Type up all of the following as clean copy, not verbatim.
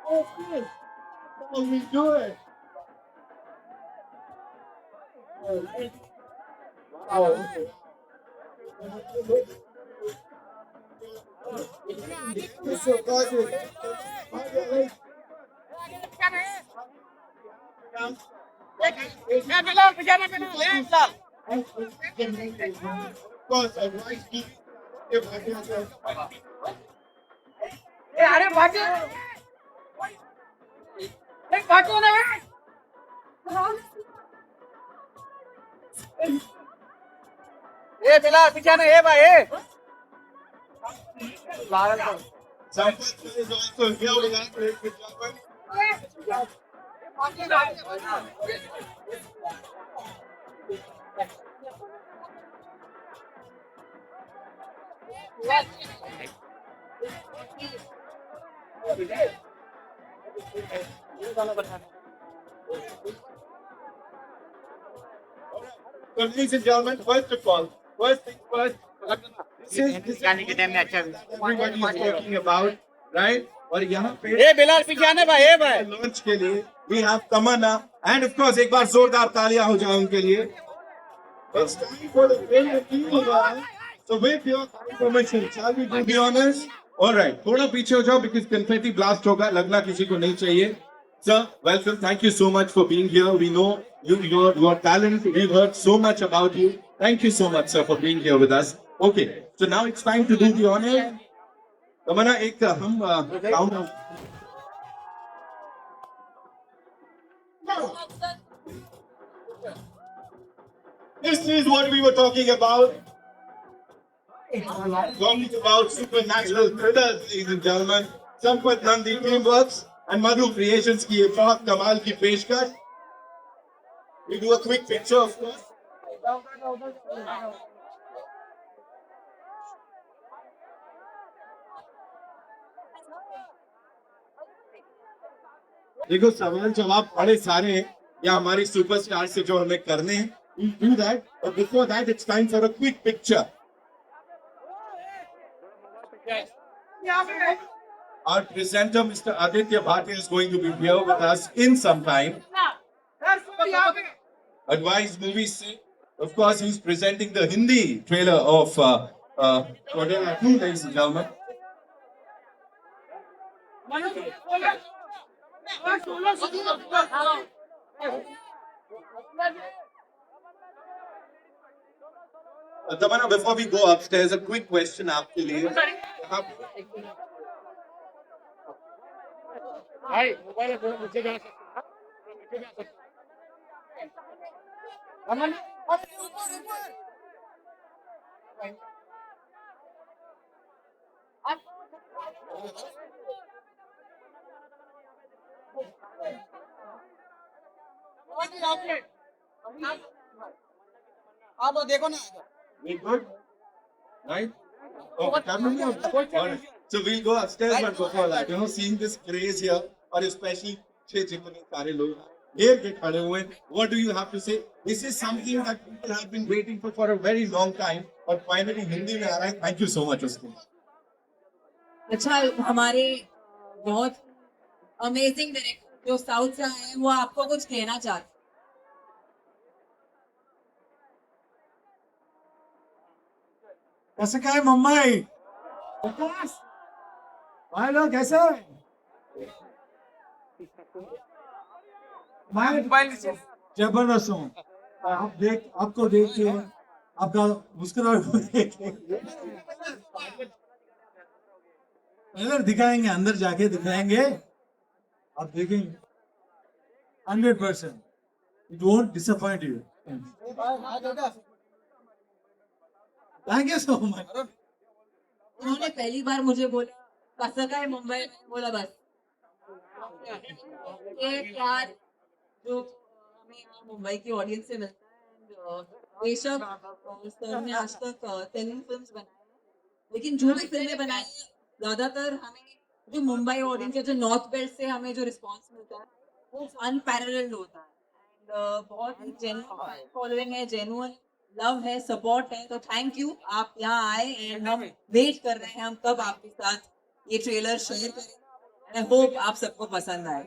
How we do it? Wow. So gorgeous. Of course, I like you. If I can say, Sampath is also here with us, ladies and gentlemen. So, ladies and gentlemen, first of all, first thing first, this is everybody is talking about, right? और यहाँ पे ए बिलाल पीछे आने भाई ए भाई launch के लिए we have Tamanna and of course एक बार जोरदार तालियां हो जाए उनके लिए. It's time for the great appeal, guys. So with your permission, shall we do the honors? All right, थोड़ा पीछे हो जाओ because confetti blast होगा, लगना किसी को नहीं चाहिए. Sir, welcome. Thank you so much for being here. We know your talent. We've heard so much about you. Thank you so much, sir, for being here with us. Okay, so now it's time to do the honors. तमन्ना एक हम count. This is what we were talking about. Talking about supernatural thrillers, ladies and gentlemen. Sampath Nandi Teamworks and Madhu Creations की एक बहुत कमाल की पेशकश. We do a quick picture, of course. देखो सवाल जवाब बड़े सारे हैं या हमारी सुपरस्टार से जो हमें करने हैं. We do that, but before that, it's time for a quick picture. Our presenter, Mr. Aditya Bhatia, is going to be here with us in some time. Advice Movies से, of course, he's presenting the Hindi trailer of Kodala 2, ladies and gentlemen. Tamanna, before we go upstairs, a quick question आपके लिए. भाई mobile थोड़ा नीचे जा सकते नीचे जा सकते अमन आप देखो ना We good? Right? Okay, Alright. So we'll go upstairs, but before that, seeing this craze here, or especially जितने सारे लोग घेर के खड़े हुए हैं, what do you have to say? This is something that people have been waiting for a very long time, और finally Hindi में आ रहा है. Thank you so much उसके लिए. अच्छा हमारे बहुत अमेजिंग डायरेक्टर जो साउथ से आए हैं वो आपको कुछ कहना चाहते हैं. कैसे क्या है मुंबई भाई लोग कैसे मैं जबरदस्त हूँ. आपको देख के आपका मुस्कुराहट को देख के ट्रेलर दिखाएंगे, अंदर जाके दिखाएंगे, आप देखेंगे 100%. It won't disappoint you. Thank you so much. उन्होंने पहली बार मुझे बोला कैसा का है मुंबई में, बोला बस ये प्यार जो हमें यहाँ मुंबई की ऑडियंस से मिलता है. बेशक सर ने आज तक तेलुगु फिल्म्स बनाई हैं, लेकिन जो भी फिल्में बनाई हैं ज्यादातर हमें जो मुंबई ऑडियंस या जो नॉर्थ बेल्ट से हमें जो रिस्पांस मिलता है वो अनपैरेलल्ड होता है. एंड बहुत ही जेन्युइन फॉलोइंग है, जेन्युइन लव है, सपोर्ट है. तो थैंक यू, आप यहाँ आए एंड हम वेट कर रहे हैं हम कब आपके साथ ये ट्रेलर शेयर करें. आई होप आप सबको पसंद आए.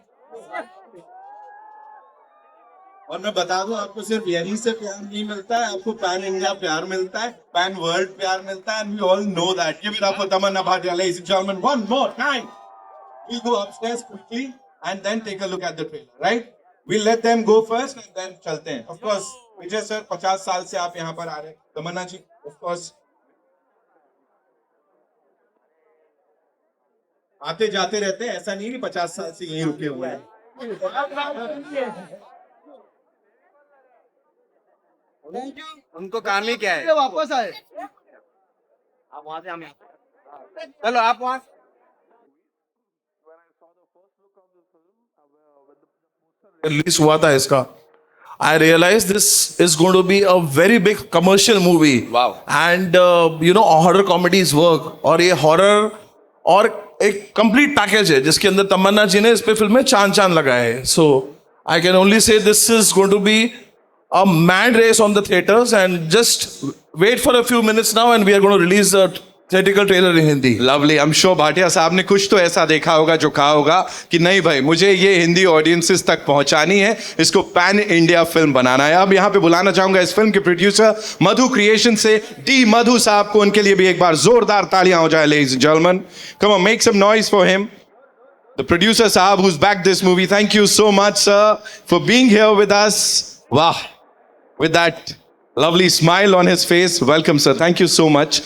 और मैं बता दूं आपको सिर्फ यहीं से प्यार नहीं मिलता है, आपको पैन इंडिया प्यार मिलता है, पैन वर्ल्ड प्यार मिलता है, and we all know that. Give it up for Tamanna Bhatia, ladies and gentlemen, one more time. We'll go upstairs quickly and then take a look at the trailer, right? We'll let them go first and then चलते हैं. Of course, Vijay sir 50 साल से आप यहाँ पर आ रहे हैं. तमन्ना जी, of course. आते जाते रहते हैं, ऐसा नहीं कि 50 साल से यहीं रुके हुए हैं. उनको काम ही क्या है, वापस आए आप वहां से, हम चलो आप वहां. रिलीज हुआ था इसका, I realise this is going to be a very big commercial movie. Wow. And you know horror comedies work, और ये हॉरर और एक कंप्लीट पैकेज है जिसके अंदर तमन्ना जी ने इस पे फिल्म में चांद चांद लगाए हैं. So I can only say this is going to be a mad race on the theaters, and just wait for a few minutes now and we are going to release the theatrical trailer in Hindi. Lovely. I am sure Bhatia साहब ने कुछ तो ऐसा देखा होगा जो कहा होगा कि नहीं भाई मुझे ये हिंदी ऑडियंसेस तक पहुंचानी है, इसको पैन इंडिया फिल्म बनाना है. अब यहाँ पे बुलाना चाहूंगा इस फिल्म के प्रोड्यूसर मधु क्रिएशन से डी मधु साहब को. उनके लिए भी एक बार जोरदार तालियां हो जाए ladies and gentleman. Come on, make some noise for him. The producer साहब who's backed this movie. Thank you so much sir for being here with us. Wow. With that lovely smile on his face. Welcome sir. Thank you so much.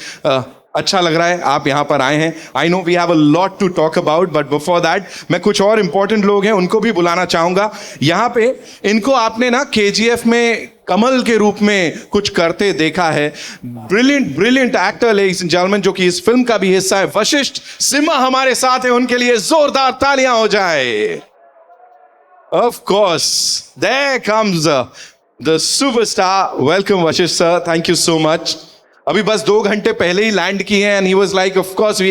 अच्छा लग रहा है आप यहाँ पर आए हैं. I know we have a lot to talk about, but before that मैं कुछ और important लोग हैं उनको भी बुलाना चाहूंगा यहाँ पे. इनको आपने ना KGF में कमल के रूप में कुछ करते देखा है. Brilliant actor ladies and gentleman, जो कि इस फिल्म का भी हिस्सा है. वशिष्ठ सिम्हा हमारे साथ है, उनके लिए जोरदार तालियां हो जाए. Of course, there comes the superstar. Welcome Vashish sir, thank you so much. अभी बस 2 घंटे पहले ही लैंड किए हैं, and he was like, of course we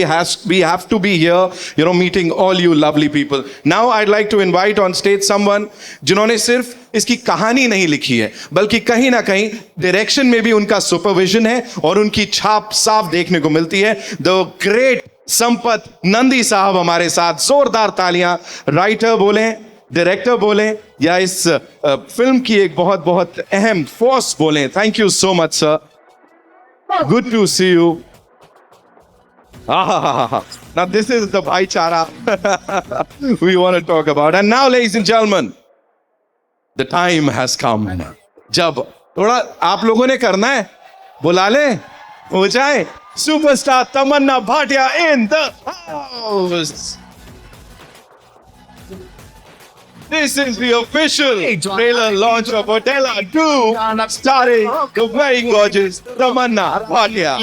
have to be here, you know, meeting all you lovely people. Now I'd like to invite on stage someone जिन्होंने सिर्फ इसकी कहानी नहीं लिखी है, बल्कि कहीं ना कहीं डायरेक्शन में भी उनका सुपरविजन है और उनकी छाप साफ देखने को मिलती है. द ग्रेट संपत नंदी साहब हमारे साथ. जोरदार तालियां. राइटर बोले, डायरेक्टर बोले, या इस फिल्म की एक बहुत बहुत अहम फोर्स बोले. Thank you so much sir. Good to see you. Now this is the bhaichara we want to talk about. And now ladies and gentlemen, the time has come. जब थोड़ा आप लोगों ने करना है, बुला ले, हो जाए. Superstar Tamanna Bhatia in the house. This is the official trailer launch of Odella 2, starring the very gorgeous Tamanna Bhatia.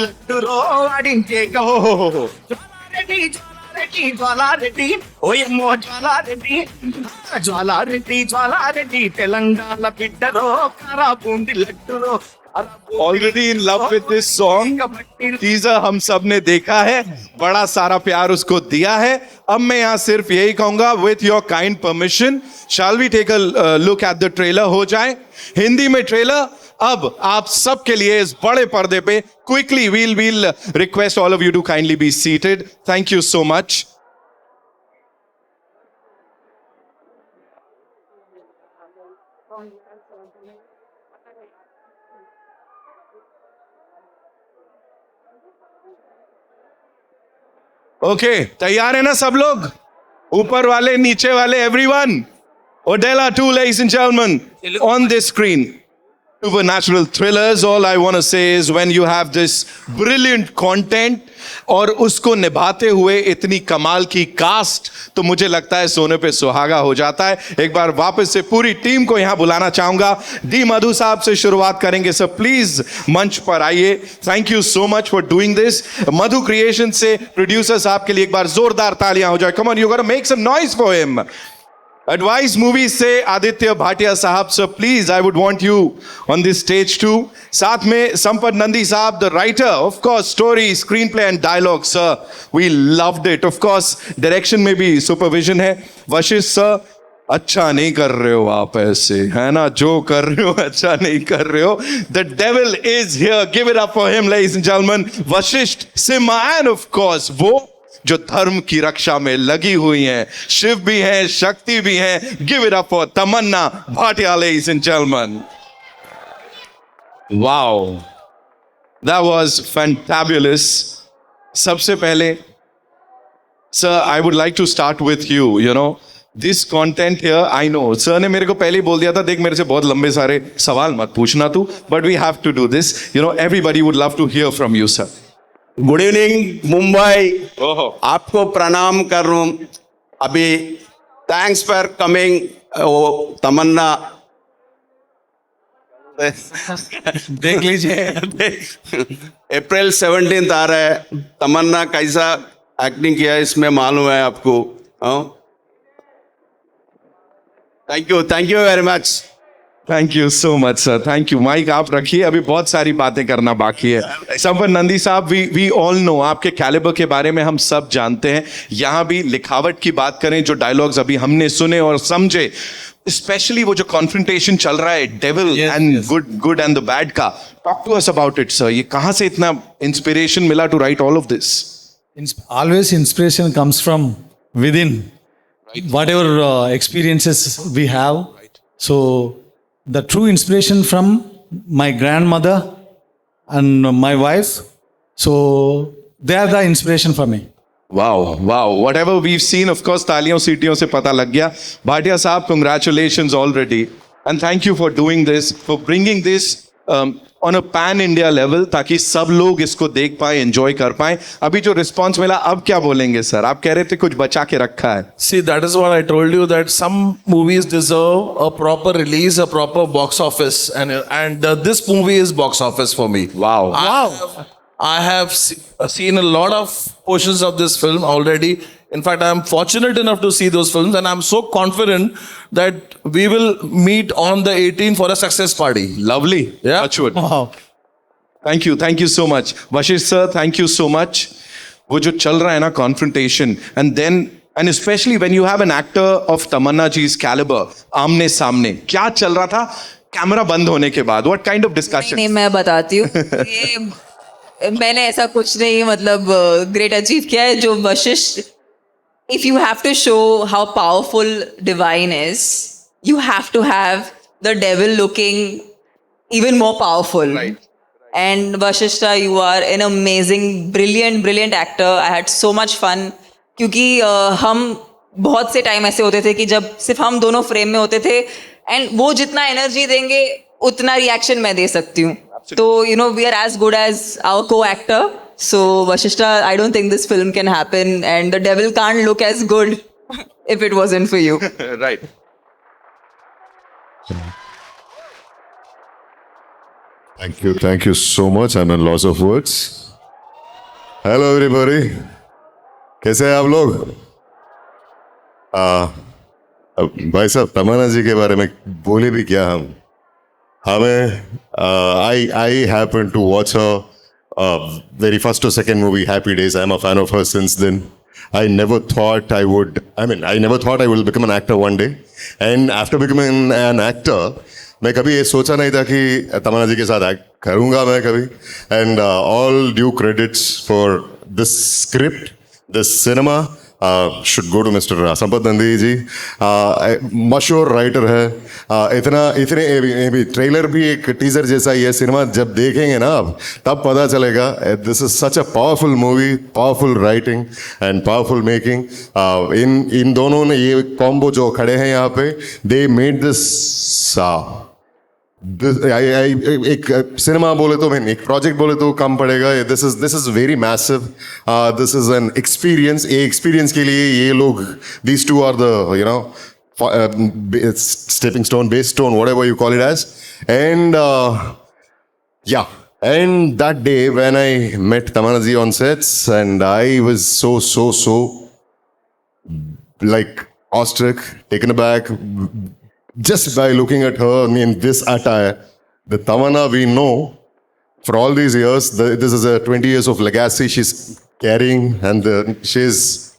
Already in love with this song. Teaser हम सब ने देखा है, बड़ा सारा प्यार उसको दिया है. अब मैं यहाँ सिर्फ यही कहूंगा, with your kind permission, shall we take a look at the trailer? हो जाए हिंदी में ट्रेलर अब आप सबके लिए इस बड़े पर्दे पे. Quickly we'll request all of you to kindly be seated. Thank you so much. Okay, तैयार है ना सब लोग? ऊपर वाले, नीचे वाले, everyone. Odella 2, ladies and gentlemen, on this screen. Supernatural thrillers. All I want to say is when you have this brilliant content और उसको निभाते हुए इतनी कमाल की कास्ट, तो मुझे लगता है सोने पे सुहागा हो जाता है. एक बार वापस से पूरी टीम को यहां बुलाना चाहूंगा. डी मधु साहब से शुरुआत करेंगे. सर प्लीज मंच पर आइए. Thank you so much for doing this. Madhu creation से प्रोड्यूसर साहब के लिए एक बार जोरदार तालियां हो जाए. Come on, you got to make some noise for him. Advice movies से आदित्य भाटिया साहब, sir please I would want you on this stage too. साथ में संपत नंदी साहब, the writer, of course story, screenplay and dialogue. Sir we loved it. Of course direction में भी supervision है. Vashishtha sir, अच्छा नहीं कर रहे हो आप ऐसे, है ना? जो कर रहे हो अच्छा नहीं कर रहे हो. The devil is here. Give it up for him ladies and gentleman. Vashishtha Simha. End of course वो जो धर्म की रक्षा में लगी हुई हैं, शिव भी हैं, शक्ति भी हैं. Give it up for Tamannaah Bhatia, ladies and gentlemen. Wow, that was fantabulous. सबसे पहले sir, I would like to start with you. You know, this content here, I know. Sir ने मेरे को पहले ही बोल दिया था, देख मेरे से बहुत लंबे सारे सवाल मत पूछना तू, but we have to do this. You know, everybody would love to hear from you, sir. Good evening Mumbai, ओहो, आपको प्रणाम कर रहा हूँ. अभी थैंक्स फॉर कमिंग. तमन्ना देख लीजिए. अप्रैल 17 आ रहा है. तमन्ना कैसा एक्टिंग किया है इसमें मालूम है आपको. Thank you very much. Thank you so much sir, thank you. Mic आप रखिए, अभी बहुत सारी बातें करना बाकी है. संपत नंदी साहब, वी ऑल नो आपके कैलिबर के बारे में हम सब जानते हैं. यहाँ भी लिखावट की बात करें, जो डायलॉग्स अभी हमने सुने और समझे, स्पेशली वो जो कॉन्फ्रंटेशन चल रहा है devil and good and the bad का, talk to us about it sir. ये कहाँ से इतना इंस्पिरेशन मिला to write all of this? Always inspiration comes from within. Whatever experiences we have. So the true inspiration from my grandmother and my wife. So they are the inspiration for me. Wow, whatever we've seen, of course, तालियों सीटियों से पता लग गया. भाटिया साहब, congratulations already, and thank you for doing this, for bringing this on a pan India level, ताकि सब लोग इसको देख पाए, enjoy कर पाए. अभी जो response मिला, अब क्या बोलेंगे सर? आप कह रहे थे कुछ बचा के रखा है. See, that is what I told you, that some movies deserve a proper release, a proper box office, and this movie is box office for me. Wow. I have seen a lot of portions of this film already. In fact, I am fortunate enough to see those films, and I'm so confident that we will meet on the 18th for a success party. Lovely. Yeah. Touchwood. Wow. Thank you so much. Vashish sir, thank you so much. वो जो चल रहा है ना confrontation, and especially when you have an actor of Tamanna ji's caliber, आमने सामने, क्या चल रहा था कैमरा बंद होने के बाद? What kind of discussion? नहीं, मैं बताती हूँ. ये मैंने ऐसा कुछ नहीं मतलब ग्रेट अचीव किया है जो Vashishtha. If you have to show how powerful divine is, you have to have the devil looking even more powerful. Right. And Vashishta, you are an amazing, brilliant actor. I had so much fun. क्योंकि हम बहुत से time ऐसे होते थे कि जब सिर्फ हम दोनों फ्रेम में होते थे, एंड वो जितना एनर्जी देंगे उतना रिएक्शन मैं दे सकती हूँ. तो you know, we are as good as our co-actor. So Vashishta, I don't think this film can happen, and the devil can't look as good if it wasn't for you. Right. Thank you so much. I'm at loss of words. Hello everybody. कैसे हैं आप लोग? भाई साहब, तमन्ना जी के बारे में बोले भी क्या हम? हमें I happened to watch her very first or second movie, Happy Days. I'm a fan of her since then. I never thought I will become an actor one day. And after becoming an actor, मैं कभी ये सोचा नहीं था कि तमन्ना जी के साथ act करूँगा मैं कभी. And all due credits for this script, this cinema should go to Mr. Sampat Nandi ji. मशहूर राइटर है. इतने ट्रेलर भी एक टीजर जैसा ही है. सिनेमा जब देखेंगे ना आप, तब पता चलेगा. This is such a powerful movie, powerful writing and powerful making. इन दोनों ने ये कॉम्बो जो खड़े हैं यहाँ पे, दे मेड दिस. एक सिनेमा बोले तो मैं एक प्रोजेक्ट बोले तो कम पड़ेगा. This is very massive. This is an experience. ये एक्सपीरियंस के लिए ये लोग, these two are the stepping stone, base stone, whatever you call it as. And and that day when I met Tamanna ji on sets, and I was so like awestruck, taken aback, just by looking at her in this attire. The Tamanna we know for all these years, this is a 20 years of legacy she's carrying, and she's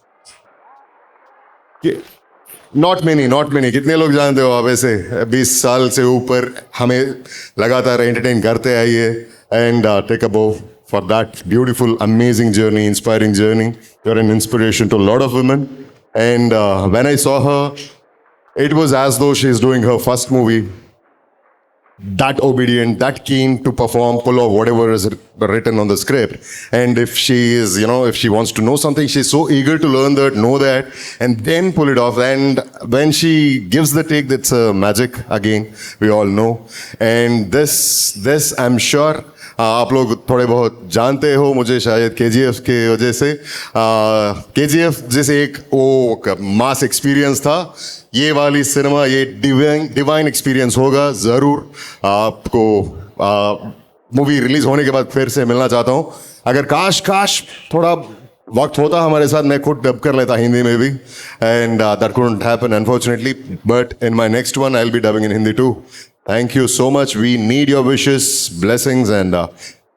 not many. कितने लोग जानते हो आप ऐसे 20 साल से ऊपर हमें लगातार एंटरटेन करते आइए. And take a bow for that beautiful, amazing journey, inspiring journey. You're an inspiration to a lot of women. And when I saw her, it was as though she's doing her first movie. That obedient, that keen to perform, pull off whatever is written on the script. And if she is, if she wants to know something, she's so eager to learn that, know that, and then pull it off. And when she gives the take, that's magic again, we all know. And this I'm sure, आप लोग थोड़े बहुत जानते हो मुझे शायद KGF के वजह से KGF जैसे एक वो मास एक्सपीरियंस था, ये वाली सिनेमा ये डिवाइन एक्सपीरियंस होगा ज़रूर. आपको मूवी रिलीज होने के बाद फिर से मिलना चाहता हूँ. अगर काश थोड़ा वक्त होता हमारे साथ, मैं खुद डब कर लेता हिंदी में भी. And that couldn't happen unfortunately, but in my next one I will be dubbing in Hindi too. Thank you so much. We need your wishes, blessings, and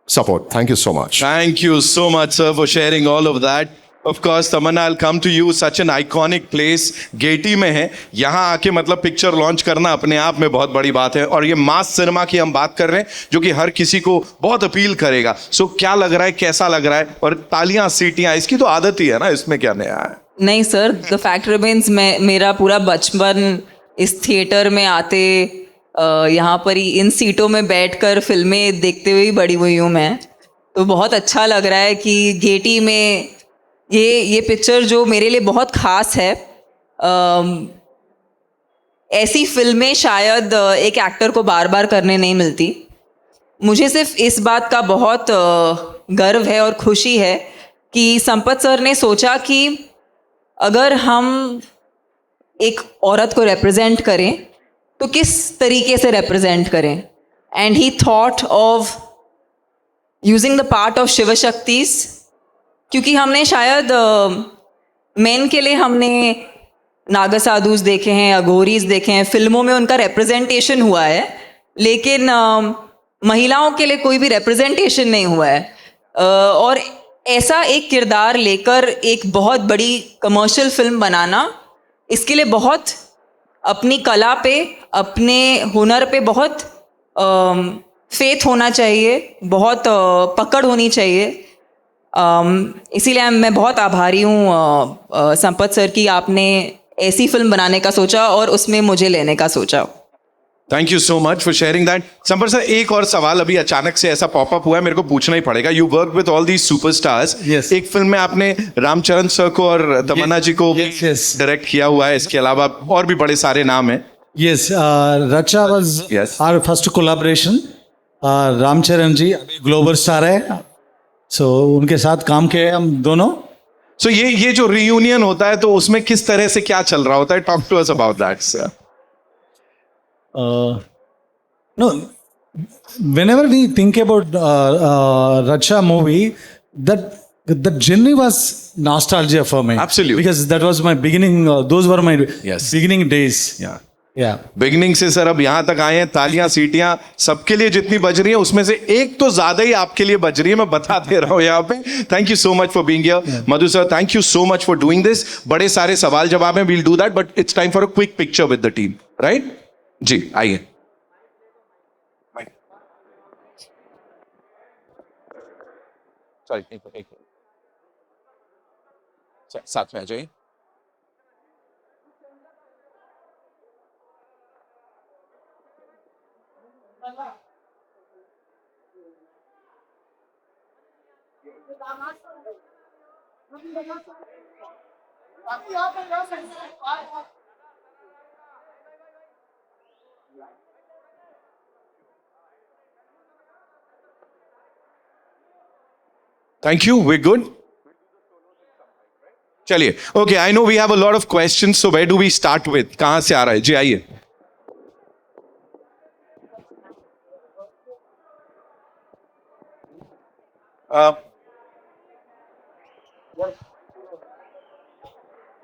support. Thank you so much. Thank you so much, sir, for sharing all of that. Of course, Tamanna, I'll come to you. Such an iconic place, Getty में है. यहाँ आके मतलब picture launch करना अपने आप में बहुत बड़ी बात है. और ये मास सिनेमा की हम बात कर रहे हैं, जो कि हर किसी को बहुत अपील करेगा. सो क्या लग रहा है, कैसा लग रहा है? और तालियां, सीटियां, इसकी तो आदत ही है ना, इसमें क्या नया है? नहीं सर, द फैक्ट रिमेन्स, मेरा पूरा बचपन इस थिएटर में आते, यहाँ पर ही इन सीटों में बैठकर फिल्में देखते हुए ही बड़ी हुई हूँ मैं. तो बहुत अच्छा लग रहा है कि गेटी में ये पिक्चर जो मेरे लिए बहुत ख़ास है. ऐसी फिल्में शायद एक एक्टर को बार बार करने नहीं मिलती. मुझे सिर्फ इस बात का बहुत गर्व है और खुशी है कि संपत सर ने सोचा कि अगर हम एक औरत को रिप्रेजेंट करें तो किस तरीके से रिप्रेजेंट करें. And he thought of using the part of Shiva Shaktis, क्योंकि हमने शायद मेन के लिए हमने नागा साधुस देखे हैं, अघोरीज देखे हैं, फिल्मों में उनका रिप्रेजेंटेशन हुआ है, लेकिन महिलाओं के लिए कोई भी रिप्रेजेंटेशन नहीं हुआ है. और ऐसा एक किरदार लेकर एक बहुत बड़ी कमर्शियल फिल्म बनाना, इसके लिए बहुत अपनी कला पे, अपने हुनर पे बहुत फेथ होना चाहिए, बहुत पकड़ होनी चाहिए. इसीलिए मैं बहुत आभारी हूँ संपत सर की, आपने ऐसी फिल्म बनाने का सोचा और उसमें मुझे लेने का सोचा. Thank you so much for sharing that. संपर सर, एक और सवाल अभी अचानक से ऐसा पॉपअप हुआ है, मेरे को पूछना ही पड़ेगा. You work with all these superstars. Yes. एक फिल्म में आपने रामचरण सर को और तमन्ना जी को Yes. डायरेक्ट किया हुआ है. इसके अलावा और भी बड़े सारे नाम हैं. Yes, Racha was Yes. our first collaboration. Ramcharan जी अभी ग्लोबल स्टार है, so उनके साथ काम किए हम दोनों. सो ये जो रियूनियन होता है, तो उसमें किस तरह से क्या चल रहा होता है? Talk to us about that sir. No, whenever we think about Racha movie, that journey was nostalgia for me. Absolutely. Because that was my beginning. Those were my Yes. beginning days. Yeah. Beginning से sir अब यहाँ तक आए हैं. तालियां, सीटियां सबके लिए जितनी बज रही है, उसमें से एक तो ज्यादा ही आपके लिए बज रही है, मैं बता दे रहा हूँ यहाँ पे. Thank you so much for being here. Madhu sir, thank you so much for doing this. बड़े सारे सवाल जवाब हैं, we'll do that, but it's time for a quick picture with the team, right? जी आइए. सॉरी, साथ में आ जाइए. Thank you. We're good. चलिए. Okay, I know we have a lot of questions. So where do we start with? कहाँ से आ रहा है? जी आइए.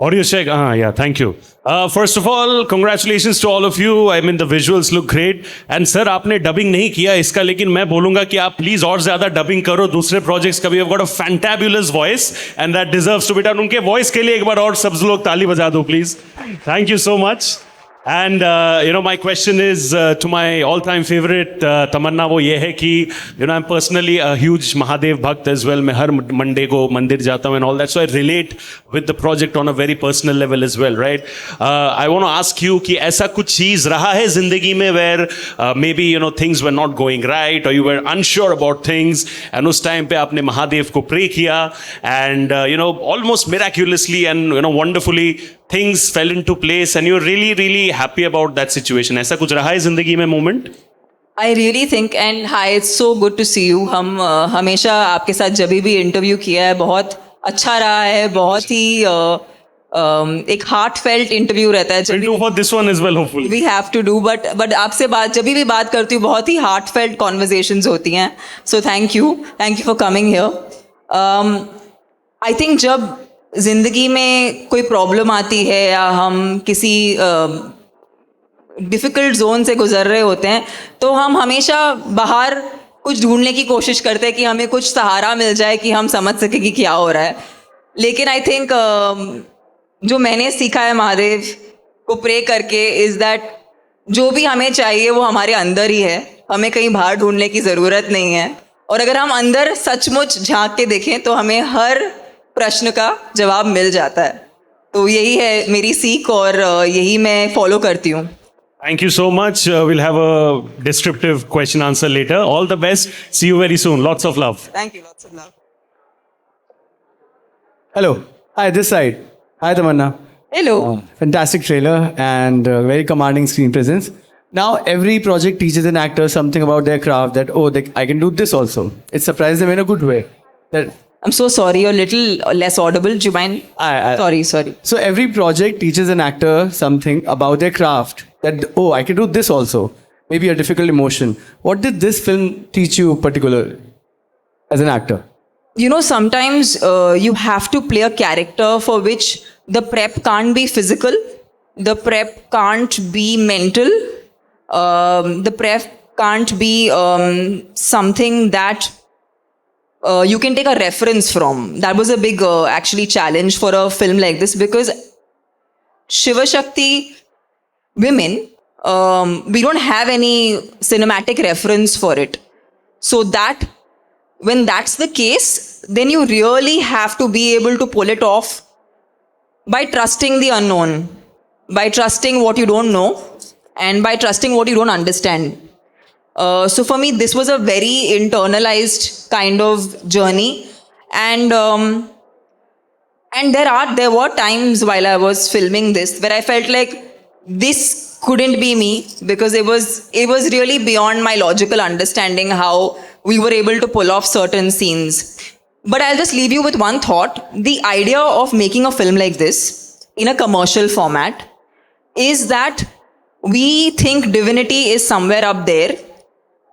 Audio check. Yeah, thank you. First of all, congratulations to all of you. I mean, the visuals look great. And sir, आपने dubbing नहीं किया इसका, लेकिन मैं बोलूंगा कि आप प्लीज और ज्यादा डबिंग करो दूसरे प्रोजेक्ट्स का भी. You've got a fantabulous voice and that deserves to be done. उनके वॉइस के लिए एक बार और सब लोग ताली बजा दो please. Thank you so much. And my question is to my all-time favorite तमन्ना, वो ये है कि I'm personally a huge Mahadev bhakt as well. मैं हर Monday को मंदिर जाता हूँ and all that, so I relate with the project on a very personal level as well, right? I want to ask you कि ऐसा कुछ चीज रहा है जिंदगी में where maybe things were not going right or you were unsure about things and उस time पे आपने महादेव को pray किया and almost miraculously and wonderfully things fell into place and you're really really happy about that situation. ऐसा कुछ रहा है जिंदगी में moment? I really think and hi, it's so good to see you. हम हमेशा आपके साथ जब भी इंटरव्यू किया है बहुत अच्छा रहा है, बहुत ही एक heartfelt इंटरव्यू रहता है. We'll do for this one as well hopefully. We have to do, but आपसे जब भी बात करती हूँ बहुत ही heartfelt conversations होती हैं. So thank you for coming here. I think जब जिंदगी में कोई प्रॉब्लम आती है या हम किसी डिफ़िकल्ट जोन से गुजर रहे होते हैं तो हम हमेशा बाहर कुछ ढूंढने की कोशिश करते हैं कि हमें कुछ सहारा मिल जाए कि हम समझ सके कि क्या हो रहा है. लेकिन आई थिंक जो मैंने सीखा है महादेव को प्रे करके इज़ दैट जो भी हमें चाहिए वो हमारे अंदर ही है, हमें कहीं बाहर ढूंढने की ज़रूरत नहीं है. और अगर हम अंदर सचमुच झांक के देखें तो हमें हर प्रश्न का जवाब मिल जाता है. तो यही है मेरी सीख और यही मैं फॉलो करती हूँ. Thank you so much. We'll have a descriptive question answer later. All the best. See you very soon. Lots of love. Thank you. Lots of love. Hello. Hi, this side. Hi, Tamanna. Hello. Fantastic trailer and very commanding screen presence. Now, every project teaches an actor something about their craft that, I can do this also. It surprises them in a good way. That I'm so sorry. You're a little less audible. Do you mind? Sorry. So every project teaches an actor something about their craft. That, I can do this also. Maybe a difficult emotion. What did this film teach you particularly as an actor? Sometimes you have to play a character for which the prep can't be physical. The prep can't be mental. The prep can't be something that you can take a reference from. That was a big actually challenge for a film like this because Shiva Shakti women, we don't have any cinematic reference for it. So that when that's the case, then you really have to be able to pull it off by trusting the unknown, by trusting what you don't know, and by trusting what you don't understand. So for me, this was a very internalized kind of journey, and there were times while I was filming this where I felt like this couldn't be me because it was really beyond my logical understanding how we were able to pull off certain scenes. But I'll just leave you with one thought. The idea of making a film like this in a commercial format is that we think divinity is somewhere up there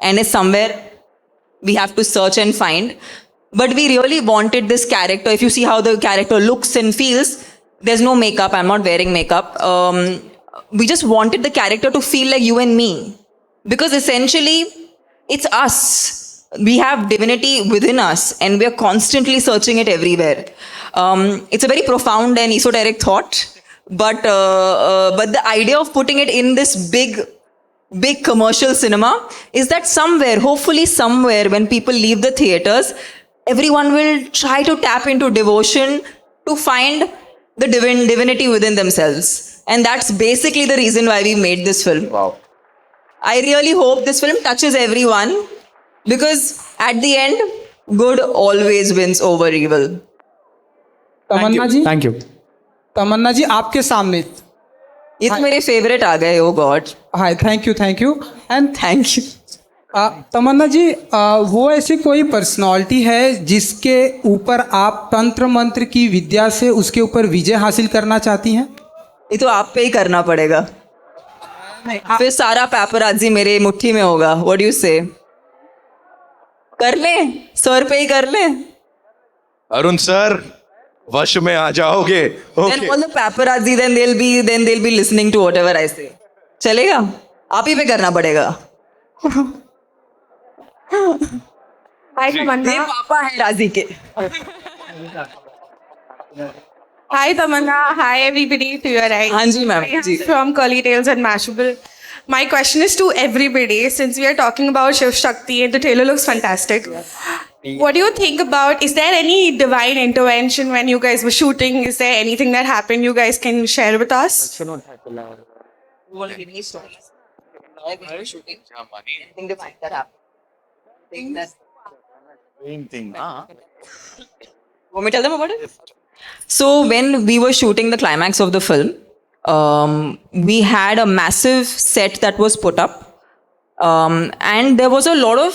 and is somewhere we have to search and find. But we really wanted this character. If you see how the character looks and feels, there's no makeup. I'm not wearing makeup. We just wanted the character to feel like you and me. Because essentially, it's us. We have divinity within us and we are constantly searching it everywhere. It's a very profound and esoteric thought. But the idea of putting it in this big commercial cinema is that somewhere, hopefully somewhere, when people leave the theaters, everyone will try to tap into devotion to find the divinity within themselves. And that's basically the reason why we made this film. Wow. I really hope this film touches everyone because at the end, good always wins over evil. Tamannaah ji, Thank you. तमन्ना जी आपके सामने. ये तो मेरे favourite आ गए. Oh God. Hi, thank you and Thank you. तमन्ना जी, वो ऐसी कोई personality है जिसके ऊपर आप तंत्र मंत्र की विद्या से उसके ऊपर विजय हासिल करना चाहती हैं? ये तो आप पे ही करना पड़ेगा. फिर सारा पैपराजी मेरे मुट्ठी में होगा. What do you say? कर ले, सर पे ही कर ले. अरुण सर वश में आ जाओगे. Then all the paparazzi, then they'll be listening to whatever I say. चलेगा? आप ही पे करना पड़ेगा. हाय तमन्ना. ये पापा है राजी के. Hi Tamanna, hi everybody to your right. हाँ जी मैम जी From Curly Tales and Mashable. My question is to everybody, since we are talking about Shiv Shakti and the trailer looks fantastic. What do you think about, is there any divine intervention when you guys were shooting? Is there anything that happened you guys can share with us? Want me to tell them about it? So when we were shooting the climax of the film, we had a massive set that was put up, and there was a lot of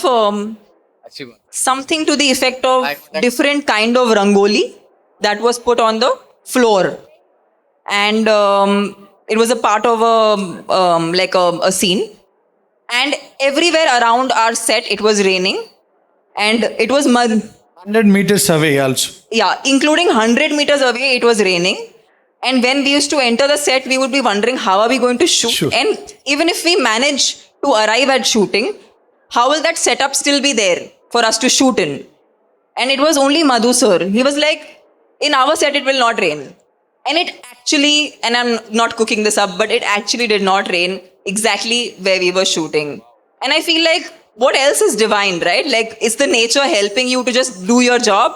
something to the effect of different kind of rangoli that was put on the floor, and it was a part of a scene, and everywhere around our set it was raining, and it was mud. 100 meters away also. Yeah, including 100 meters away, it was raining. And when we used to enter the set, we would be wondering, how are we going to shoot? Sure. And even if we manage to arrive at shooting, how will that setup still be there for us to shoot in? And it was only Madhu sir. He was like, in our set, it will not rain. And it actually, and I'm not cooking this up, but it actually did not rain exactly where we were shooting. And I feel like, what else is divine, right? Like, is the nature helping you to just do your job?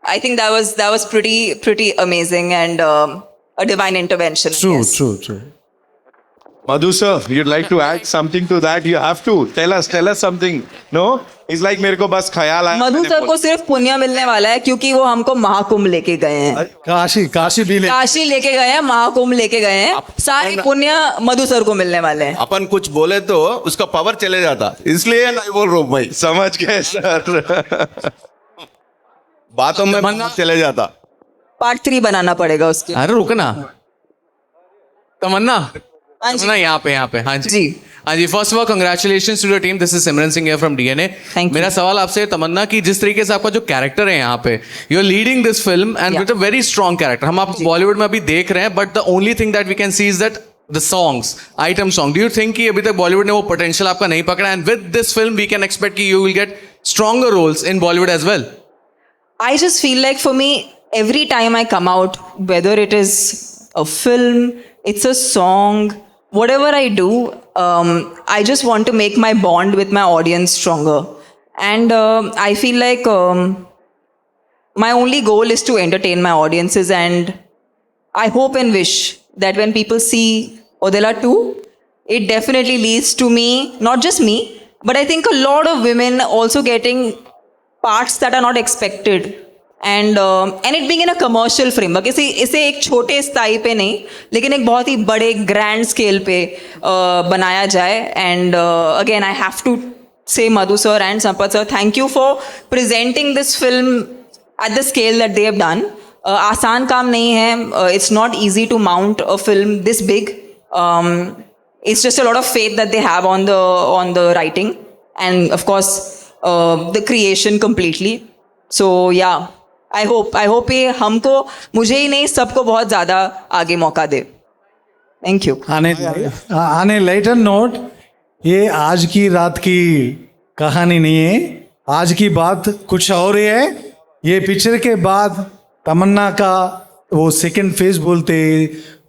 I think that was pretty amazing and a divine intervention. I True, guess. true. Madhu sir, you'd like to add something to that? You have to. Tell us something. No? It's like मेरे को बस ख्याल आया. मधु sir को सिर्फ पुण्य मिलने वाला है क्योंकि वो हमको महाकुंभ लेके गए हैं. काशी भी ले. काशी लेके गए हैं, महाकुंभ लेके गए हैं. सारे पुण्य मधु सर को मिलने वाले हैं. अपन कुछ बोले तो उसका पावर चले जाता, इसलिए नहीं बोल रहा हूँ भाई. समझ गए सर. बातों में चले जाता. पार्ट 3 बनाना पड़ेगा उसके. अरे रुक ना तमन्ना हाँ जी. तमन्ना यहाँ पे हाँ जी जी. हाँ जी. First of all congratulations to the team. This is Simran Singh here from DNA. Thank you. मेरा सवाल आपसे है, तमन्ना, कि जिस तरीके से आपका जो कैरेक्टर है यहाँ पे, you are leading this film and Yeah. With a very strong character. हम आपको बॉलीवुड में अभी देख रहे हैं, but the only thing that we can see is that the songs, item song. Do you think कि अभी तक बॉलीवुड ने वो पोटेंशियल आपका नहीं पकड़ा, and with this film we can expect कि you will get stronger roles in Bollywood as well? I just feel like for me, every time I come out, whether it is a film, it's a song, whatever I do, I just want to make my bond with my audience stronger. And I feel like my only goal is to entertain my audiences, and I hope and wish that when people see Odela 2, it definitely leads to me, not just me, but I think a lot of women also getting parts that are not expected, and it being in a commercial framework. इसे एक छोटे स्थाई पे नहीं, लेकिन एक बहुत ही बड़े ग्रैंड स्केल पे बनाया जाए. And again, I have to say, Madhu sir and Sampath sir, thank you for presenting this film at the scale that they have done. आसान काम नहीं है. It's not easy to mount a film this big. It's just a lot of faith that they have on the writing, and of course the creation completely. So yeah, I hope ये हमको, मुझे ही नहीं, सबको बहुत ज़्यादा आगे मौका दे. Thank you. आने लाइटर नोट, ये आज की रात की कहानी नहीं है. आज की बात कुछ और है. ये पिक्चर के बाद तमन्ना का वो सेकंड फेज बोलते,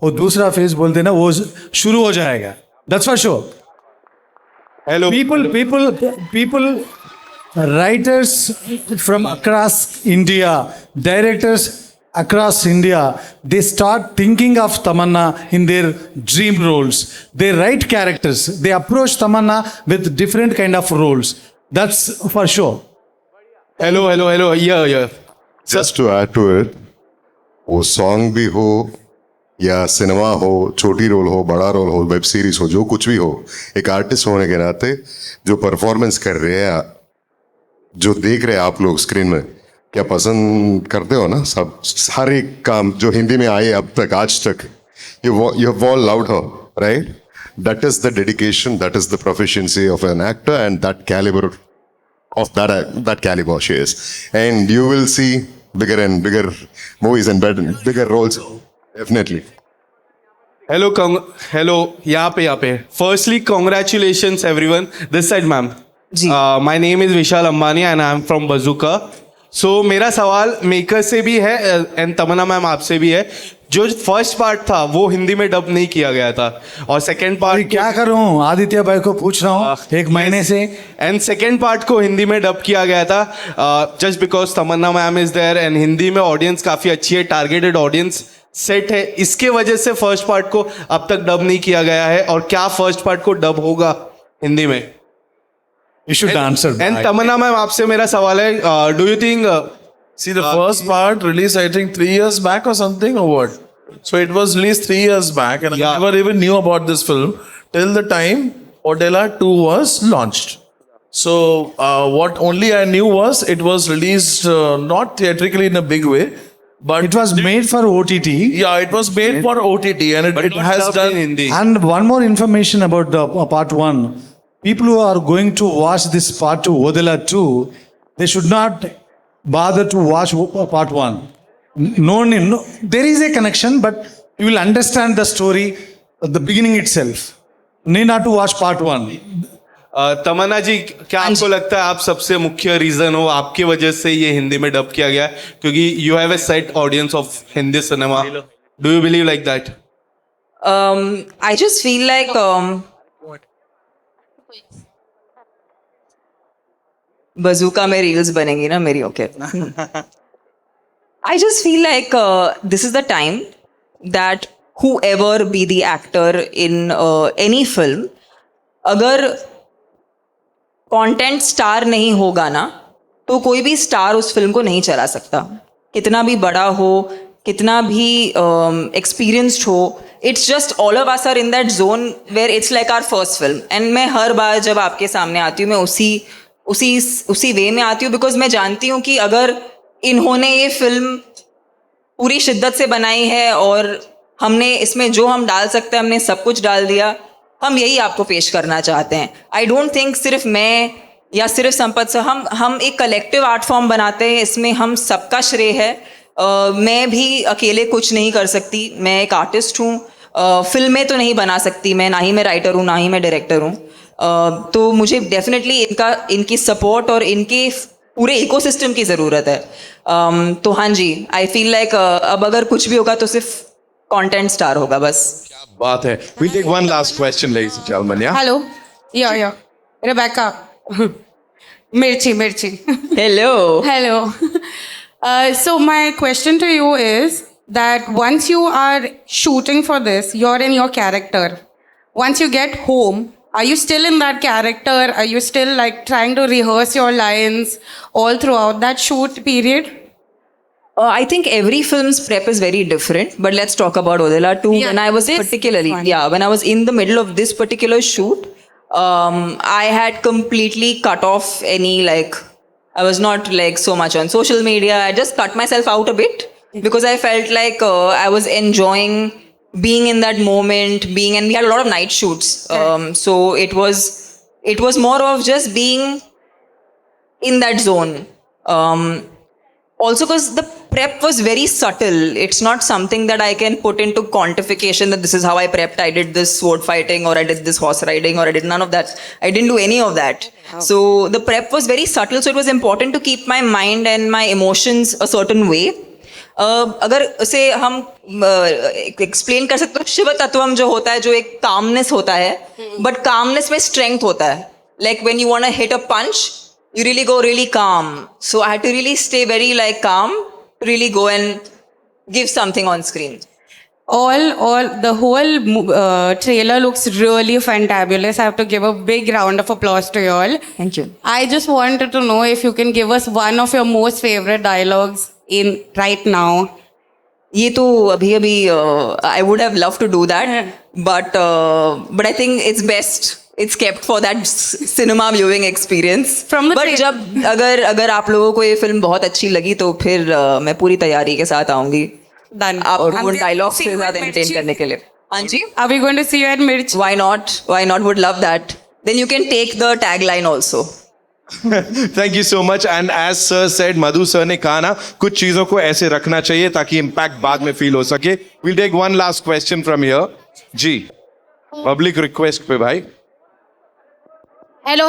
वो दूसरा फेज बोलते ना, वो शुरू हो जाएगा. That's for sure. Hello. People, writers from across India, directors across India, they start thinking of Tamanna in their dream roles. They write characters. They approach Tamanna with different kind of roles. That's for sure. Hello. Yeah. Just to add to it, वो song भी हो या cinema हो, छोटी role हो, बड़ा role हो, web series हो, जो कुछ भी हो, एक आर्टिस्ट होने के नाते जो परफॉर्मेंस कर रहे हैं, जो देख रहे हैं आप लोग स्क्रीन में, क्या पसंद करते हो ना सब. हर एक काम जो हिंदी में आए अब तक, आज तक, you have all loved her, right? That is the dedication, that is the proficiency of an actor, and that caliber of that caliber she is. And you will see bigger and bigger movies and bigger roles, definitely. Hello, यहाँ पे. Firstly, congratulations everyone. This side, ma'am. Ji. My name is Vishal Ambani and I am from Bazooka. सो मेरा सवाल maker से भी है and Tamannaah ma'am आपसे भी है, जो फर्स्ट पार्ट था वो हिंदी में डब नहीं किया गया था और सेकंड पार्ट क्या करूं, आदित्य भाई को पूछ रहा हूँ एक महीने से। एंड सेकंड पार्ट को हिंदी में डब किया गया था just because Tamannaah ma'am is there and Hindi में ऑडियंस काफ़ी अच्छी है, टारगेटेड ऑडियंस सेट है, इसके वजह से फर्स्ट पार्ट को अब तक डब नहीं किया गया है। और क्या फर्स्ट पार्ट को डब होगा हिंदी में? You should answer. And Tamannaah ma'am आपसे मेरा सवाल है, do you think See, the first part released, I think, 3 years back or something, or what? So it was released 3 years back, and I never even knew about this film till the time Odella 2 was launched. So what only I knew was it was released not theatrically in a big way, but It was made for OTT. yeah, it was made for OTT, and it has done in Hindi. And one more information about the part 1. People who are going to watch this part 2, Odella 2, they should not bother to watch part 1. No, there is a connection, but you will understand the story at the beginning itself. Need not to watch part 1. तमन्ना जी, क्या आपको लगता है आप सबसे मुख्य reason हो, आपकी वजह से ये हिंदी में डब किया गया है? क्योंकि you have a set audience of Hindi cinema, do you believe like that? I just feel like बजूका में रील्स बनेंगी ना मेरी, okay. I just feel like this is the time that whoever be the actor in any film, अगर content star नहीं होगा ना तो कोई भी स्टार उस फिल्म को नहीं चला सकता, कितना भी बड़ा हो, कितना भी एक्सपीरियंस्ड हो। It's just all of us are in that zone where it's like our first film. And मैं हर बार जब आपके सामने आती हूँ मैं उसी वे में आती हूँ, बिकॉज मैं जानती हूँ कि अगर इन्होंने ये फिल्म पूरी शिद्दत से बनाई है और हमने इसमें जो हम डाल सकते हैं हमने सब कुछ डाल दिया, हम यही आपको पेश करना चाहते हैं। आई डोंट थिंक सिर्फ मैं या सिर्फ संपत सर, हम एक कलेक्टिव आर्ट फॉर्म बनाते हैं, इसमें हम सबका श्रेय है। मैं भी अकेले कुछ नहीं कर सकती, मैं एक आर्टिस्ट हूँ, फिल्में तो नहीं बना सकती मैं, ना ही मैं राइटर हूँ ना ही मैं डायरेक्टर हूँ। तो मुझे डेफिनेटली इनकी सपोर्ट और इनके पूरे इकोसिस्टम की ज़रूरत है। तो हाँ जी, आई फील लाइक अब अगर कुछ भी होगा तो सिर्फ कंटेंट स्टार होगा बस। क्या बात है। We'll take one last question, ladies and gentlemen. Yeah. Hello. Yeah. Rebecca. Mirchi. Hello. Hello. So my question to you is that once you are shooting for this, you're in your character. Once you get home, are you still in that character? Are you still like trying to rehearse your lines all throughout that shoot period? I think every film's prep is very different, but let's talk about Odella 2. Yeah, when I was when I was in the middle of this particular shoot, I had completely cut off any, I was not so much on social media. I just cut myself out a bit because I felt like I was enjoying being in that moment, and we had a lot of night shoots. So it was more of just being in that zone. Also because the prep was very subtle. It's not something that I can put into quantification that this is how I prepped. I did this sword fighting or I did this horse riding or I did none of that. I didn't do any of that. So the prep was very subtle. So it was important to keep my mind and my emotions a certain way. अगर उसे हम explain कर सकते हो, शिव तत्वम जो होता है, जो एक कामनेस होता है, बट कामनेस में स्ट्रेंथ होता है। Like when you want to hit a punch, you really go really calm. So I had to really stay very calm to really go and give something on screen. The whole trailer looks really fantabulous. I have to give a big round of applause to you all. Thank you. I just wanted to know if you can give us one of your most favorite dialogues in right now. ये तो अभी I would have loved to do that, but I think it's best. It's kept for that cinema viewing experience. From the but जब अगर आप लोगों को ये film बहुत अच्छी लगी तो फिर मैं पूरी तैयारी के साथ आऊंगी Done. आपको उन डायलॉग्स के साथ एंटरटेन करने के लिए। हाँ जी। Are we going to see you at Mirchi? Why not? Would love that. Then you can take the tagline also. Thank you so much. And as sir said, Madhu sir ने कहा ना, कुछ चीजों को ऐसे रखना चाहिए ताकि इम्पैक्ट बाद में फील हो सके। We'll take one last question from here. जी, पब्लिक रिक्वेस्ट पे भाई। Hello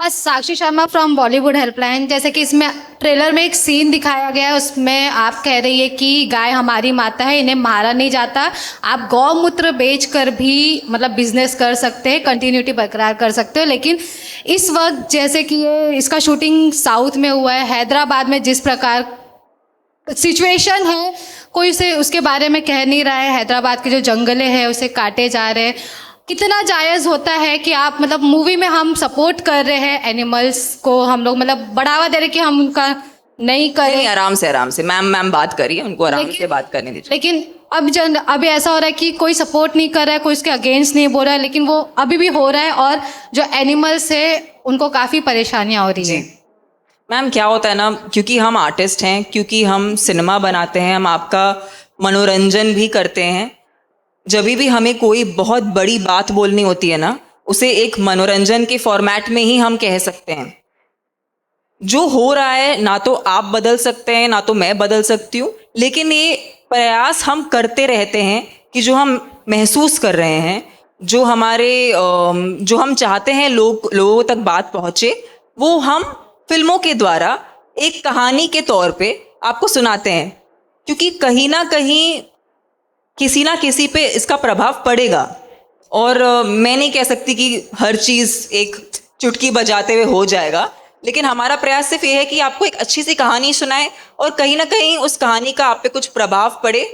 Sakshi Sharma from Bollywood helpline. जैसे कि इसमें ट्रेलर में एक सीन दिखाया गया है, उसमें आप कह रही है कि गाय हमारी माता है, इन्हें मारा नहीं जाता। आप गौमूत्र बेचकर भी मतलब बिजनेस कर सकते हैं, कंटिन्यूटी बरकरार कर सकते हो। लेकिन इस वक्त जैसे कि ये इसका शूटिंग साउथ में हुआ है, हैदराबाद में जिस प्रकार सिचुएशन है, कोई उसे उसके बारे में कह नहीं रहा है। हैदराबाद के जो जंगले हैं उसे काटे जा रहे हैं। कितना जायज़ होता है कि आप मतलब मूवी में हम सपोर्ट कर रहे हैं एनिमल्स को, हम लोग मतलब बढ़ावा दे रहे कि हम उनका नहीं करें। नहीं, आराम से मैम बात करिए, उनको आराम से बात करने दीजिए। लेकिन अभी ऐसा हो रहा है कि कोई सपोर्ट नहीं कर रहा है, कोई उसके अगेंस्ट नहीं बोल रहा है, लेकिन वो अभी भी हो रहा है और जो एनिमल्स है उनको काफ़ी परेशानियाँ हो रही है। मैम क्या होता है ना, क्योंकि हम आर्टिस्ट हैं, क्योंकि हम सिनेमा बनाते हैं, हम आपका मनोरंजन भी करते हैं। जब भी हमें कोई बहुत बड़ी बात बोलनी होती है ना, उसे एक मनोरंजन के फॉर्मेट में ही हम कह सकते हैं। जो हो रहा है ना तो आप बदल सकते हैं ना तो मैं बदल सकती हूँ, लेकिन ये प्रयास हम करते रहते हैं कि जो हम महसूस कर रहे हैं, जो हम चाहते हैं लोगों तक बात पहुँचे, वो हम फिल्मों के द्वारा एक कहानी के तौर पे आपको सुनाते हैं। क्योंकि कहीं ना कहीं किसी ना किसी पे इसका प्रभाव पड़ेगा। और मैं नहीं कह सकती कि हर चीज़ एक चुटकी बजाते हुए हो जाएगा, लेकिन हमारा प्रयास सिर्फ ये है कि आपको एक अच्छी सी कहानी सुनाए और कहीं ना कहीं उस कहानी का आप पे कुछ प्रभाव पड़े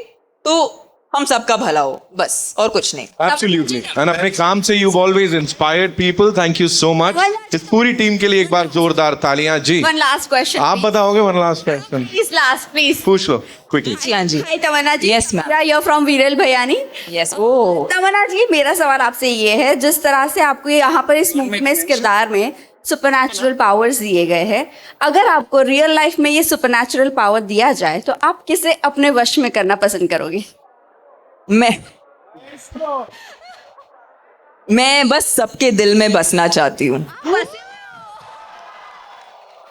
तो हम सबका भला हो, बस, और कुछ नहीं। Absolutely. And अपने काम से you've always inspired people. Thank you so much. इस पूरी टीम के लिए एक बार जोरदार तालियां जी। One last question. आप बताओगे one last question? Please. पूछ लो quickly. जी हाँ जी। Hi Tamannaah ji. Yes, ma'am. Yeah, you're from वीरल भयानी। यस। ओ तमन्ना जी, मेरा सवाल आपसे ये है, जिस तरह से आपको यहाँ पर इस मूवी में, इस किरदार में सुपरनैचुरल पावर्स दिए गए हैं, अगर आपको रियल लाइफ में ये सुपरनैचुरल पावर दिया जाए तो आप किसे अपने वश में करना पसंद करोगे? मैं बस सबके दिल में बसना चाहती हूँ।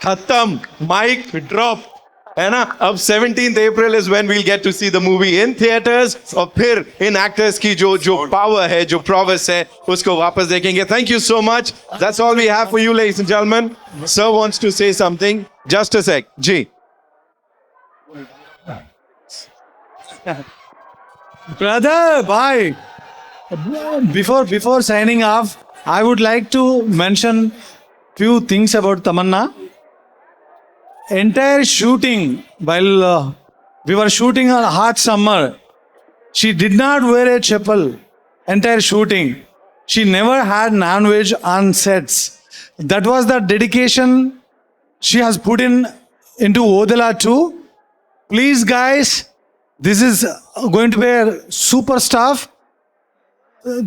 खत्म, माइक ड्रॉप, है ना। अब 17th April is when we'll get to see the movie in theaters, और फिर इन एक्टर्स की जो पावर है, जो प्रोवेस है, उसको वापस देखेंगे। Thank you so much. That's all we have for you, ladies and gentlemen. Sir wants to say something. Just a sec. Ji. Brother, bye. Before signing off, I would like to mention few things about Tamanna. Entire shooting, while we were shooting on a hot summer, she did not wear a chappal. Entire shooting, she never had non-veg on sets. That was the dedication she has put into Odala too. Please, guys. This is going to be a super stuff.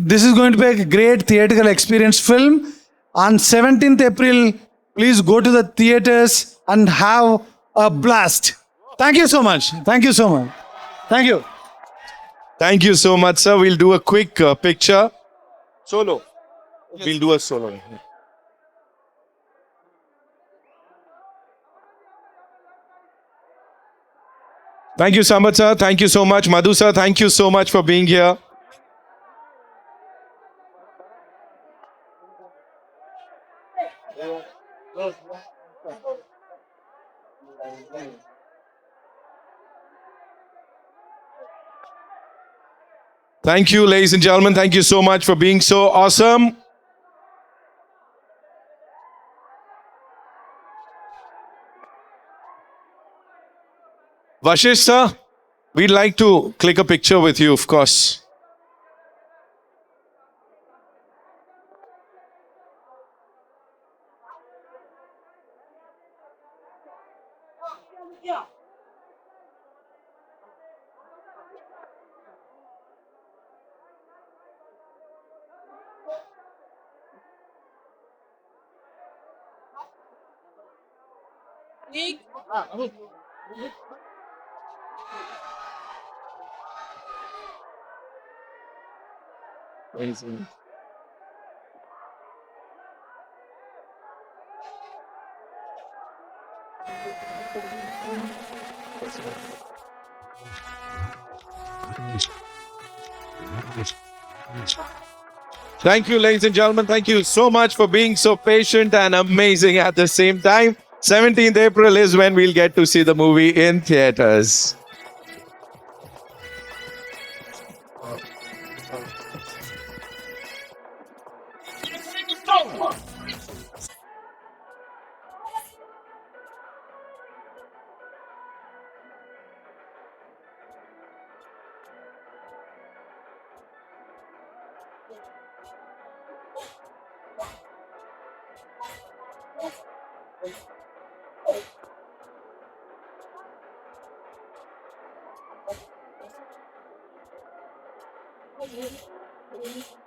This is going to be a great theatrical experience film. On 17th April, please go to the theaters and have a blast. Thank you so much. Thank you so much. Thank you. Thank you so much, sir. We'll do a quick picture. Solo. We'll do a solo. Thank you, Sambat sir. Thank you so much. Madhu sir, thank you so much for being here. Thank you, ladies and gentlemen. Thank you so much for being so awesome. Vashish sir, we'd like to click a picture with you, of course. Thank you, ladies and gentlemen. Thank you so much for being so patient and amazing at the same time. 17th April is when we'll get to see the movie in theaters. Thank you.